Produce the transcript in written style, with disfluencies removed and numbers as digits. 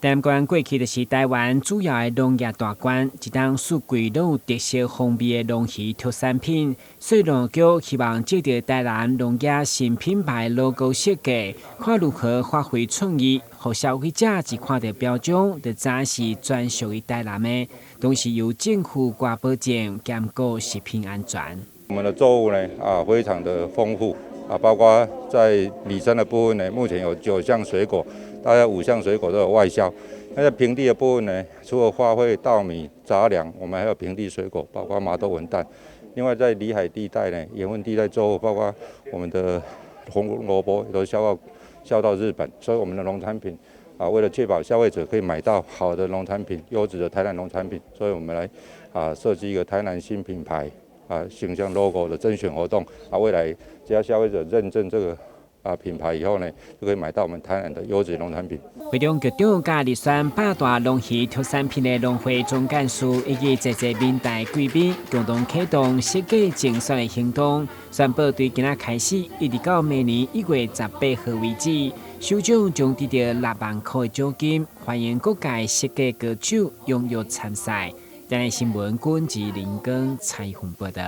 台湾过去就是台湾主要的农业大关，一档四季都有特色风味的农渔特产品。所以农局希望借着台南农业新品牌 logo 设计，看如何发挥创意，让消费者一看到标章，就知是专属于台南的，同时由政府挂保证兼顾食品安全。我们的作物呢非常的丰富包括在里参的部分呢，目前有9项水果，大概5项水果都有外销。那在平地的部分呢，除了花卉、稻米、杂粮，我们还有平地水果，包括麻豆文旦。另外在里海地带呢，盐分地带作物，包括我们的红萝卜也都销到日本。所以我们的农产品为了确保消费者可以买到好的农产品、优质的台南农产品，所以我们来设计一个台南新品牌。形象 logo 的甄选活动未来只要消费者认证这个品牌以后呢，就可以买到我们台南的优质农产品。会中局长甲立选8大农渔特产品的农会总干事以及侪民代贵宾共同启动设计竞选的行动，宣布对今仔开始，一直到明年1月18号为止，首奖将得到6万块的奖金，欢迎各界设计歌手踊跃参赛。台南新闻管及林根采访报道。